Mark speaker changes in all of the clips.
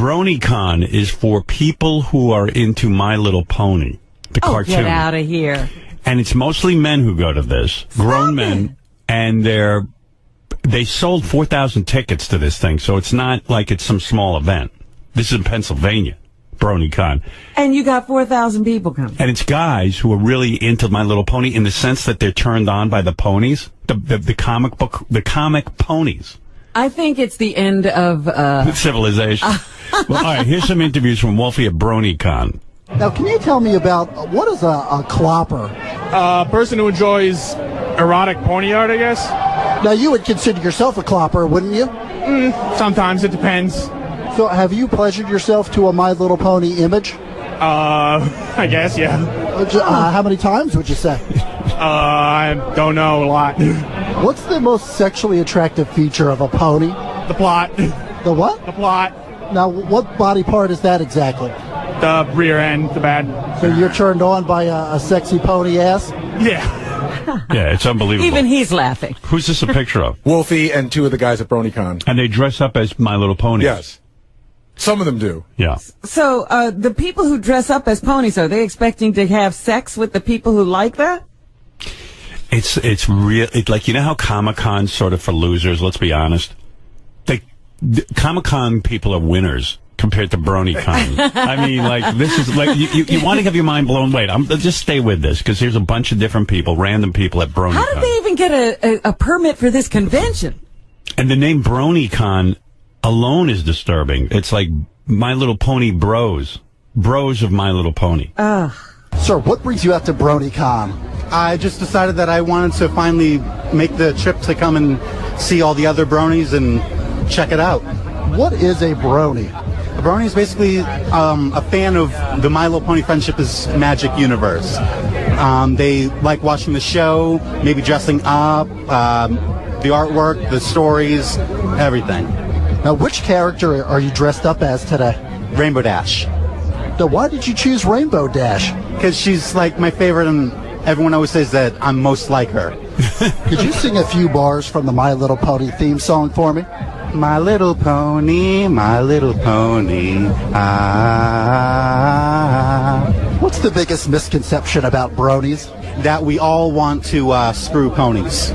Speaker 1: BronyCon is for people who are into My Little Pony, the cartoon.
Speaker 2: Get out of here.
Speaker 1: And it's mostly men who go to this, grown men, and they sold 4,000 tickets to this thing, so it's not like it's some small event. This is in Pennsylvania, BronyCon.
Speaker 2: And you got 4,000 people coming.
Speaker 1: And it's guys who are really into My Little Pony in the sense that they're turned on by the ponies, the comic ponies.
Speaker 2: I think it's the end of
Speaker 1: civilization. Well, all right, here's some interviews from Wolfie at BronyCon.
Speaker 3: Now, can you tell me about what is a clopper?
Speaker 4: A person who enjoys erotic pony art, I guess.
Speaker 3: Now, you would consider yourself a clopper, wouldn't you?
Speaker 4: Sometimes, it depends.
Speaker 3: So, have you pleasured yourself to a My Little Pony image?
Speaker 4: I guess, yeah.
Speaker 3: How many times would you say?
Speaker 4: I don't know, a lot.
Speaker 3: What's the most sexually attractive feature of a pony?
Speaker 4: The plot.
Speaker 3: The what?
Speaker 4: The plot.
Speaker 3: Now, what body part is that exactly?
Speaker 4: The rear end, the bad.
Speaker 3: So you're turned on by a sexy pony ass?
Speaker 4: Yeah.
Speaker 1: Yeah, it's unbelievable.
Speaker 2: Even he's laughing.
Speaker 1: Who's this a picture of?
Speaker 5: Wolfie and two of the guys at BronyCon.
Speaker 1: And they dress up as My Little Ponies.
Speaker 5: Yes. Some of them do.
Speaker 1: Yeah.
Speaker 2: So the people who dress up as ponies, are they expecting to have sex with the people who like that?
Speaker 1: It's real. It's like, you know how Comic-Con's sort of for losers, let's be honest? Comic-Con people are winners compared to BronyCon. I mean, like, this is like, you want to have your mind blown. Wait, just stay with this, because here's a bunch of different people, random people at BronyCon.
Speaker 2: How did they even get a permit for this convention?
Speaker 1: And the name BronyCon alone is disturbing. It's like My Little Pony bros. Bros of My Little Pony.
Speaker 3: Sir, what brings you out to BronyCon?
Speaker 6: I just decided that I wanted to finally make the trip to come and see all the other bronies and check it out.
Speaker 3: What is a brony?
Speaker 6: A brony is basically a fan of the My Little Pony Friendship is Magic universe. They like watching the show, maybe dressing up, the artwork, the stories, everything.
Speaker 3: Now, which character are you dressed up as today?
Speaker 6: Rainbow Dash.
Speaker 3: Now, why did you choose Rainbow Dash?
Speaker 6: Because she's like my favorite, and everyone always says that I'm most like her.
Speaker 3: Could you sing a few bars from the My Little Pony theme song for me?
Speaker 6: My little pony, my little pony,
Speaker 3: What's the biggest misconception about bronies?
Speaker 6: That we all want to screw ponies.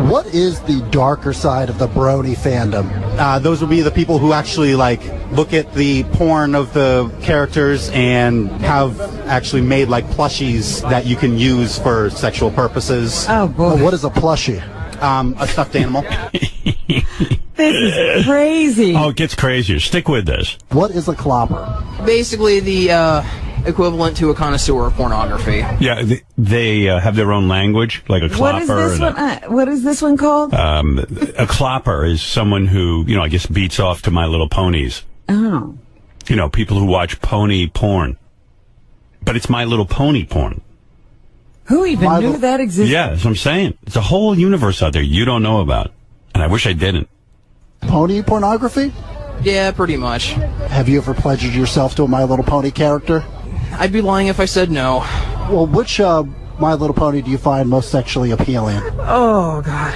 Speaker 3: What is the darker side of the brony fandom?
Speaker 6: Those would be the people who actually like look at the porn of the characters and have actually made like plushies that you can use for sexual purposes.
Speaker 2: Oh boy.
Speaker 3: What is a plushie?
Speaker 6: A stuffed animal.
Speaker 2: This is crazy.
Speaker 1: Oh, it gets crazier. Stick with this.
Speaker 3: What is a clopper?
Speaker 7: Basically the equivalent to a connoisseur of pornography.
Speaker 1: Yeah, they have their own language, like a clopper.
Speaker 2: What is this one called?
Speaker 1: A clopper is someone who, I guess beats off to My Little Ponies.
Speaker 2: Oh.
Speaker 1: People who watch pony porn. But it's My Little Pony porn.
Speaker 2: Who even knew that existed?
Speaker 1: Yeah, that's what I'm saying. It's a whole universe out there you don't know about. And I wish I didn't.
Speaker 3: Pony pornography?
Speaker 7: Yeah, pretty much.
Speaker 3: Have you ever pleasured yourself to a My Little Pony character?
Speaker 7: I'd be lying if I said no.
Speaker 3: Well, which My Little Pony do you find most sexually appealing?
Speaker 7: Oh, God.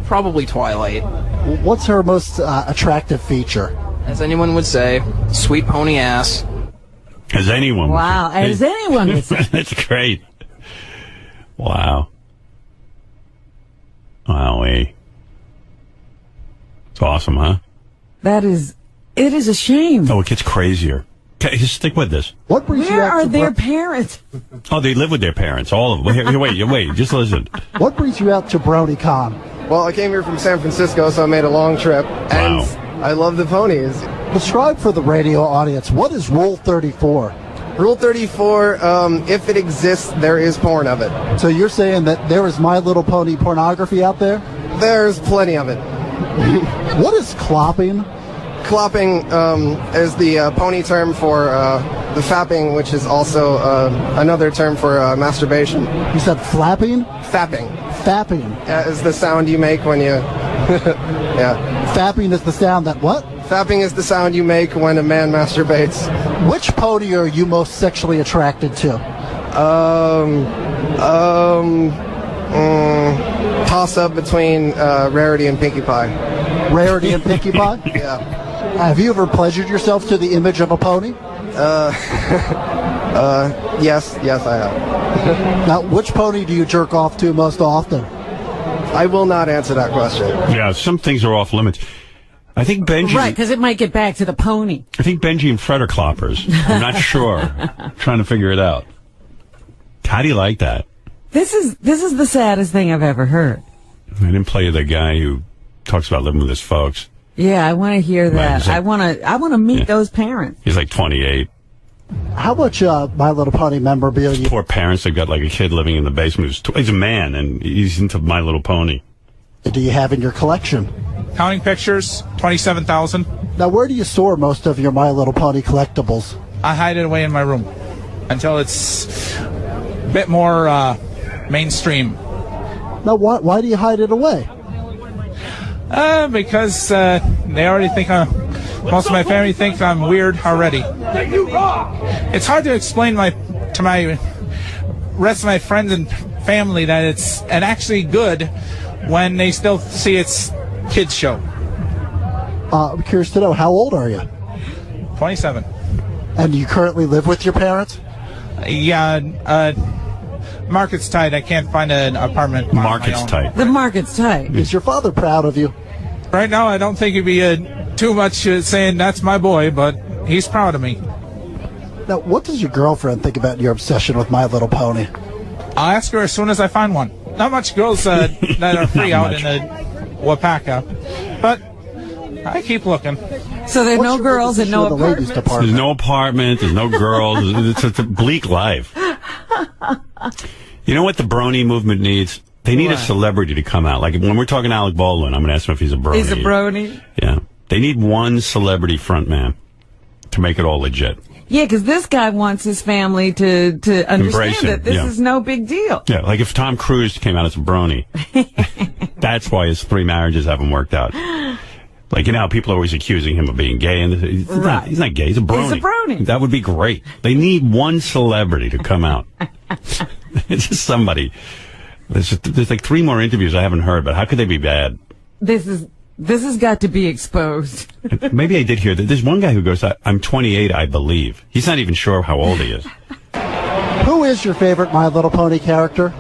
Speaker 7: Probably Twilight.
Speaker 3: What's her most attractive feature?
Speaker 7: As anyone would say, sweet pony ass.
Speaker 1: As anyone.
Speaker 2: Wow, as anyone would say.
Speaker 1: That's great. Wow. Wowee. It's awesome, huh?
Speaker 2: It is a shame.
Speaker 1: Oh, it gets crazier. Okay, just stick with this.
Speaker 3: What brings
Speaker 2: Where are their parents?
Speaker 1: Oh, they live with their parents, all of them. Here, wait, just listen.
Speaker 3: What brings you out to BronyCon?
Speaker 8: Well, I came here from San Francisco, so I made a long trip. And I love the ponies.
Speaker 3: Describe for the radio audience, what is Rule 34?
Speaker 8: Rule 34, if it exists, there is porn of it.
Speaker 3: So you're saying that there is My Little Pony pornography out there?
Speaker 8: There's plenty of it.
Speaker 3: What is clopping?
Speaker 8: Clopping is the pony term for the fapping, which is also another term for masturbation.
Speaker 3: You said flapping?
Speaker 8: Fapping.
Speaker 3: Fapping.
Speaker 8: Is the sound you make when you... yeah.
Speaker 3: Fapping is the sound that what?
Speaker 8: Fapping is the sound you make when a man masturbates.
Speaker 3: Which pony are you most sexually attracted to?
Speaker 8: Toss up between Rarity and Pinkie Pie.
Speaker 3: Rarity and Pinkie Pie?
Speaker 8: Yeah.
Speaker 3: Have you ever pleasured yourself to the image of a pony?
Speaker 8: Yes, I have.
Speaker 3: Now, which pony do you jerk off to most often?
Speaker 8: I will not answer that question.
Speaker 1: Yeah, some things are off limits. I think Benji...
Speaker 2: Right, because it might get back to the pony.
Speaker 1: I think Benji and Fred are cloppers. I'm not sure. Trying to figure it out. How do you like that?
Speaker 2: This is the saddest thing I've ever heard.
Speaker 1: I didn't play you the guy who talks about living with his folks.
Speaker 2: Yeah, I want to hear that.
Speaker 1: Like,
Speaker 2: I want to meet those parents.
Speaker 1: He's like 28.
Speaker 3: How much My Little Pony memorabilia?
Speaker 1: Poor parents, they've got like a kid living in the basement. He's a man, and he's into My Little Pony.
Speaker 3: Do you have in your collection?
Speaker 4: Counting pictures, 27,000.
Speaker 3: Now, where do you store most of your My Little Pony collectibles?
Speaker 4: I hide it away in my room until it's a bit more mainstream.
Speaker 3: Now, why do you hide it away?
Speaker 4: Because they already think most of my family thinks I'm weird already. It's hard to explain to my rest of my friends and family that it's actually good when they still see it's kids show.
Speaker 3: I'm curious to know, how old are you?
Speaker 4: 27.
Speaker 3: And do you currently live with your parents?
Speaker 4: Yeah, market's tight. I can't find an apartment.
Speaker 1: Market's tight.
Speaker 2: The market's tight.
Speaker 3: Is your father proud of you?
Speaker 4: Right now, I don't think he'd be too much saying that's my boy, but he's proud of me.
Speaker 3: Now, what does your girlfriend think about your obsession with My Little Pony?
Speaker 4: I'll ask her as soon as I find one. Not much girls that are free out in the Wapaka, but I keep looking.
Speaker 2: So there are no girls and no apartments?
Speaker 1: There's no apartment, there's no girls. It's a bleak life. You know what the brony movement needs? They need a celebrity to come out. Like when we're talking Alec Baldwin, I'm going to ask him if he's a brony.
Speaker 2: He's a brony?
Speaker 1: Yeah. They need one celebrity frontman to make it all legit.
Speaker 2: Yeah, because this guy wants his family to understand that this is no big deal.
Speaker 1: Yeah, like if Tom Cruise came out as a brony, that's why his 3 marriages haven't worked out. Like, you know how people are always accusing him of being gay, and he's not gay, he's a brony.
Speaker 2: He's a brony.
Speaker 1: That would be great. They need one celebrity to come out. It's just somebody. There's like 3 more interviews I haven't heard, but how could they be bad?
Speaker 2: This has got to be exposed.
Speaker 1: Maybe I did hear that. There's one guy who goes, I'm 28, I believe. He's not even sure how old he is.
Speaker 3: Who is your favorite My Little Pony character?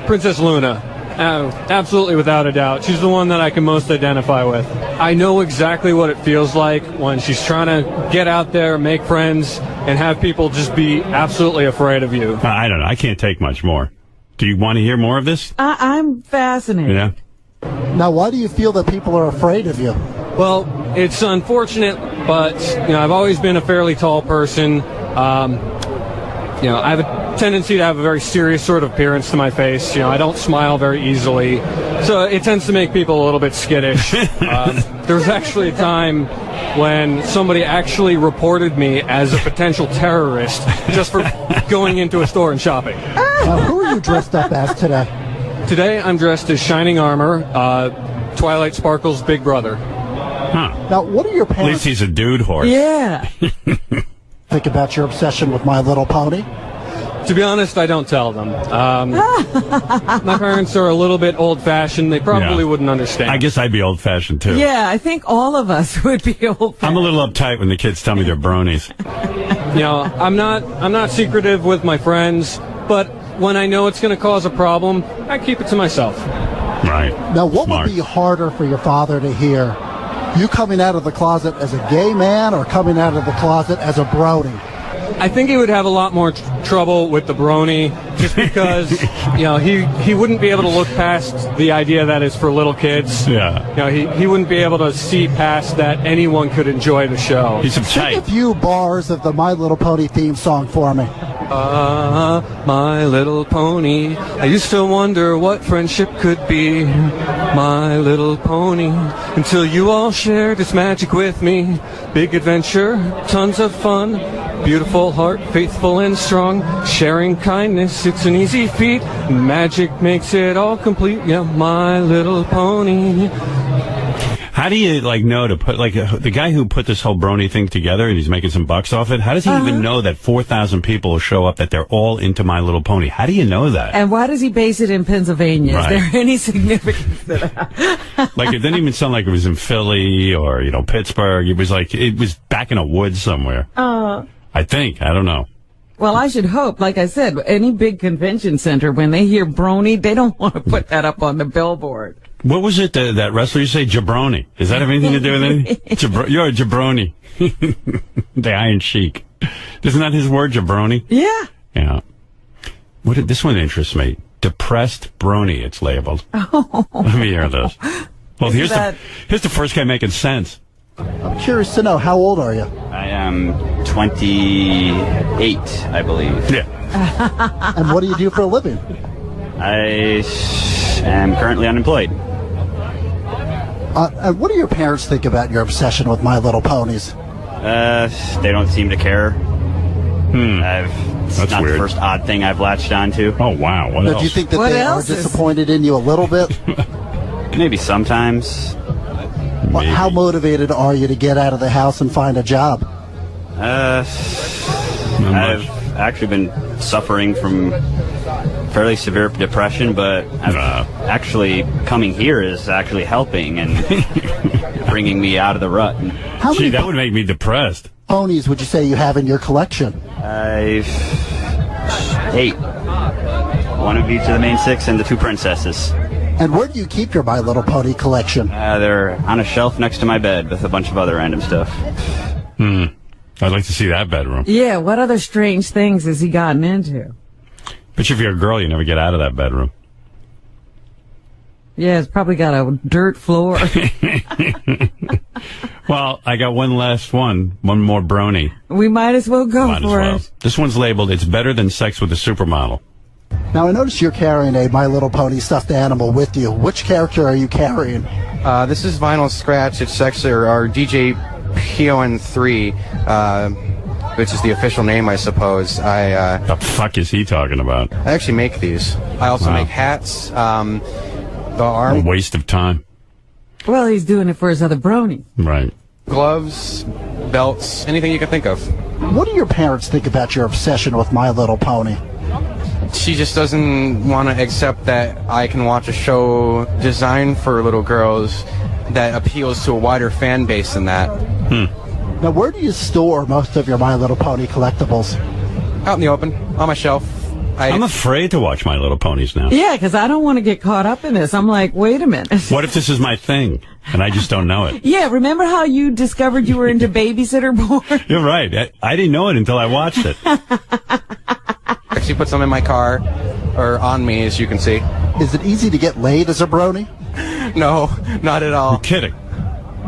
Speaker 9: Princess Luna. Absolutely, without a doubt. She's the one that I can most identify with. I know exactly what it feels like when she's trying to get out there, make friends, and have people just be absolutely afraid of you.
Speaker 1: I don't know. I can't take much more. Do you want to hear more of this?
Speaker 2: I'm fascinated.
Speaker 1: Yeah.
Speaker 3: Now, why do you feel that people are afraid of you?
Speaker 9: Well, it's unfortunate, but I've always been a fairly tall person. I have a tendency to have a very serious sort of appearance to my face. I don't smile very easily, so it tends to make people a little bit skittish. There was actually a time when somebody actually reported me as a potential terrorist just for going into a store and shopping.
Speaker 3: Who are you dressed up as today?
Speaker 9: Today I'm dressed as Shining Armor, Twilight Sparkle's big brother.
Speaker 1: Huh.
Speaker 3: Now, what are your parents...
Speaker 1: At least he's a dude horse.
Speaker 2: Yeah.
Speaker 3: think about your obsession with My Little Pony?
Speaker 9: To be honest, I don't tell them. My parents are a little bit old-fashioned. They probably wouldn't understand.
Speaker 1: I guess I'd be old-fashioned, too.
Speaker 2: Yeah, I think all of us would be old-fashioned.
Speaker 1: I'm a little uptight when the kids tell me they're bronies.
Speaker 9: I'm not secretive with my friends, but when I know it's going to cause a problem, I keep it to myself.
Speaker 1: Right.
Speaker 3: Now, what would be harder for your father to hear? You coming out of the closet as a gay man or coming out of the closet as a brony?
Speaker 9: I think he would have a lot more trouble with the brony, just because he wouldn't be able to look past the idea that it's for little kids.
Speaker 1: Yeah.
Speaker 9: He wouldn't be able to see past that anyone could enjoy the show.
Speaker 1: He's uptight.
Speaker 3: Sing a few bars of the My Little Pony theme song for me.
Speaker 9: My Little Pony, I used to wonder what friendship could be. My Little Pony, until you all shared its magic with me. Big adventure, tons of fun, beautiful heart, faithful and strong. Sharing kindness, it's an easy feat. Magic makes it all complete. Yeah, My Little Pony.
Speaker 1: How do you, like, know to put, like, the guy who put this whole brony thing together and he's making some bucks off it, how does he even know that 4,000 people will show up, that they're all into My Little Pony? How do you know that?
Speaker 2: And why does he base it in Pennsylvania?
Speaker 1: Right.
Speaker 2: Is there any significance to that?
Speaker 1: Like, it didn't even sound like it was in Philly or, you know, Pittsburgh. It was like, it was back in a woods somewhere. I think. I don't know.
Speaker 2: Well, I should hope, like I said, any big convention center, when they hear brony, they don't want to put that up on the billboard.
Speaker 1: What was it, that wrestler you say, jabroni? Does that have anything to do with anything? You're a jabroni. The Iron Sheik. Isn't that his word, jabroni?
Speaker 2: Yeah.
Speaker 1: Yeah. This one interests me. Depressed brony, it's labeled. Let me hear this. Well, here's the first guy making sense.
Speaker 3: I'm curious to know, how old are you?
Speaker 10: I am 28, I believe.
Speaker 1: Yeah.
Speaker 3: And what do you do for a living?
Speaker 10: I am currently unemployed.
Speaker 3: And what do your parents think about your obsession with My Little Ponies?
Speaker 10: They don't seem to care. It's
Speaker 1: That's
Speaker 10: not
Speaker 1: weird.
Speaker 10: the first odd thing I've latched onto.
Speaker 1: Oh, wow. What
Speaker 3: Now,
Speaker 1: else?
Speaker 3: do you think that
Speaker 2: What
Speaker 3: they are
Speaker 2: else is-
Speaker 3: disappointed in you a little bit?
Speaker 10: Maybe sometimes.
Speaker 3: Well, how motivated are you to get out of the house and find a job?
Speaker 1: Not
Speaker 10: I've
Speaker 1: much.
Speaker 10: actually been suffering from fairly severe depression, but actually coming here is actually helping and bringing me out of the rut.
Speaker 3: How
Speaker 1: Gee,
Speaker 3: many
Speaker 1: that would make me depressed.
Speaker 3: ponies would you say you have in your collection?
Speaker 10: I've 8. One of each of the main 6 and the 2 princesses.
Speaker 3: And where do you keep your My Little Pony collection?
Speaker 10: They're on a shelf next to my bed with a bunch of other random stuff.
Speaker 1: I'd like to see that bedroom.
Speaker 2: Yeah, what other strange things has he gotten into?
Speaker 1: But if you're a girl, you never get out of that bedroom.
Speaker 2: Yeah, it's probably got a dirt floor.
Speaker 1: Well, I got one last one. One more brony.
Speaker 2: We might as well go
Speaker 1: Might as
Speaker 2: for
Speaker 1: well.
Speaker 2: it.
Speaker 1: This one's labeled, it's better than sex with a supermodel.
Speaker 3: Now, I notice you're carrying a My Little Pony stuffed animal with you. Which character are you carrying?
Speaker 11: This is Vinyl Scratch. It's actually our DJ PON3, which is the official name, I suppose.
Speaker 1: The fuck is he talking about?
Speaker 11: I actually make these. I also make hats. The
Speaker 1: A
Speaker 11: arm
Speaker 1: waste of time.
Speaker 2: Well, he's doing it for his other brony.
Speaker 1: Right.
Speaker 11: gloves, belts, anything you can think of.
Speaker 3: What do your parents think about your obsession with My Little Pony?
Speaker 11: She just doesn't want to accept that I can watch a show designed for little girls that appeals to a wider fan base than that.
Speaker 3: Now, where do you store most of your My Little Pony collectibles?
Speaker 11: Out in the open, on my shelf.
Speaker 1: I'm afraid to watch My Little Ponies now.
Speaker 2: Yeah, because I don't want to get caught up in this. I'm like, wait a minute.
Speaker 1: What if this is my thing and I just don't know it?
Speaker 2: Yeah, remember how you discovered you were into babysitter porn?
Speaker 1: You're right. I didn't know it until I watched it.
Speaker 11: Actually put some in my car, or on me, as you can see.
Speaker 3: Is it easy to get laid as a brony?
Speaker 11: No, not at all.
Speaker 1: You're kidding.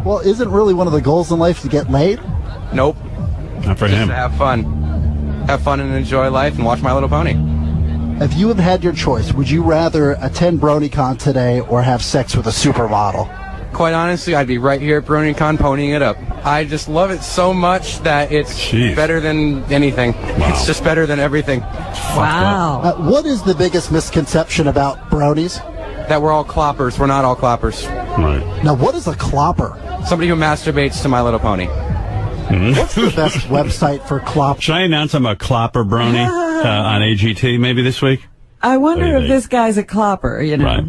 Speaker 3: Well, isn't really one of the goals in life to get laid?
Speaker 11: Nope.
Speaker 1: Not for
Speaker 11: Just
Speaker 1: him.
Speaker 11: to have fun. Have fun and enjoy life and watch My Little Pony.
Speaker 3: If you had had your choice, would you rather attend BronyCon today or have sex with a supermodel?
Speaker 11: Quite honestly, I'd be right here at BronyCon ponying it up. I just love it so much that it's better than anything.
Speaker 1: Wow.
Speaker 11: It's just better than everything.
Speaker 2: Wow.
Speaker 3: What is the biggest misconception about bronies?
Speaker 11: That we're all cloppers. We're not all cloppers.
Speaker 1: Right.
Speaker 3: Now, what is a clopper?
Speaker 11: Somebody who masturbates to My Little Pony.
Speaker 3: What's the best website for clop?
Speaker 1: Should I announce I'm a clopper brony on AGT maybe this week?
Speaker 2: I wonder
Speaker 1: What do you
Speaker 2: if
Speaker 1: think?
Speaker 2: this guy's a clopper, you know.
Speaker 1: Right.